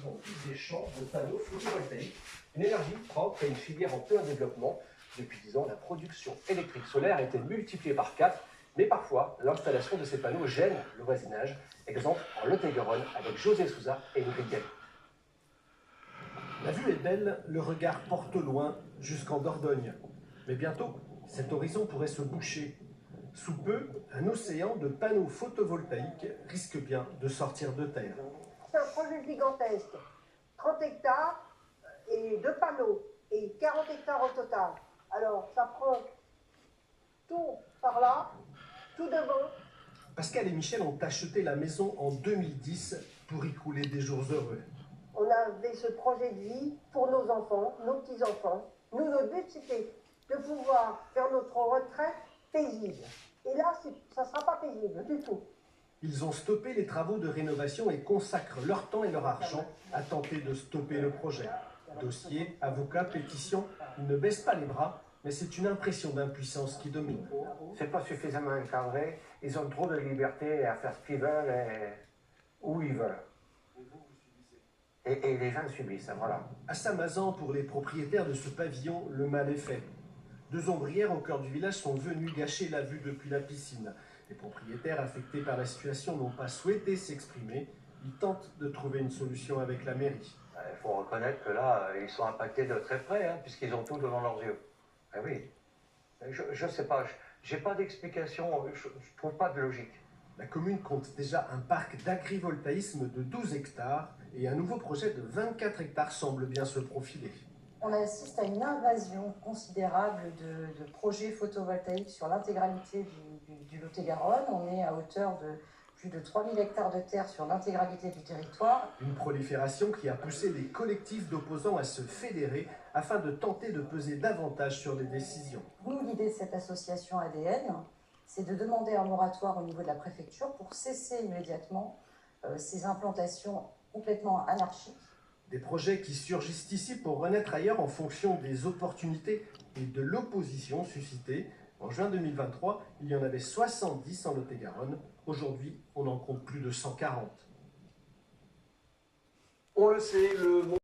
plus en plus des champs de panneaux photovoltaïques, une énergie propre et une filière en plein développement. Depuis 10 ans, la production électrique solaire a été multipliée par 4, mais parfois, l'installation de ces panneaux gêne le voisinage. Exemple en Lot-et-Garonne avec José Souza et Ingrid Galli. La vue est belle, le regard porte loin, jusqu'en Dordogne. Mais bientôt, cet horizon pourrait se boucher. Sous peu, un océan de panneaux photovoltaïques risque bien de sortir de terre. C'est un projet gigantesque. 30 hectares et 2 panneaux et 40 hectares au total. Alors, ça prend tout par là, tout devant. Pascal et Michel ont acheté la maison en 2010 pour y couler des jours heureux. On avait ce projet de vie pour nos enfants, nos petits-enfants. Nous, notre but, c'était de pouvoir faire notre retraite paisible. Et là, ça ne sera pas paisible du tout. Ils ont stoppé les travaux de rénovation et consacrent leur temps et leur argent à tenter de stopper le projet. Dossier, avocats, pétition, ils ne baissent pas les bras, mais c'est une impression d'impuissance qui domine. C'est pas suffisamment encadré, ils ont trop de liberté à faire ce qu'ils veulent et où ils veulent. Et les gens subissent, voilà. À Samazan, pour les propriétaires de ce pavillon, le mal est fait. 2 ombrières au cœur du village sont venues gâcher la vue depuis la piscine. Les propriétaires affectés par la situation n'ont pas souhaité s'exprimer. Ils tentent de trouver une solution avec la mairie. Il faut reconnaître que là, ils sont impactés de très près, hein, puisqu'ils ont tout devant leurs yeux. Ah oui, je sais pas, j'ai pas d'explication, je trouve pas de logique. La commune compte déjà un parc d'agrivoltaïsme de 12 hectares et un nouveau projet de 24 hectares semble bien se profiler. On assiste à une invasion considérable de projets photovoltaïques sur l'intégralité du Lot-et-Garonne. On est à hauteur de plus de 3000 hectares de terre sur l'intégralité du territoire. Une prolifération qui a poussé les collectifs d'opposants à se fédérer afin de tenter de peser davantage sur les décisions. Nous, l'idée de cette association ADN, c'est de demander un moratoire au niveau de la préfecture pour cesser immédiatement ces implantations complètement anarchiques. Des projets qui surgissent ici pour renaître ailleurs en fonction des opportunités et de l'opposition suscitée. En juin 2023, il y en avait 70 en Lot-et-Garonne. Aujourd'hui, on en compte plus de 140. On le sait, le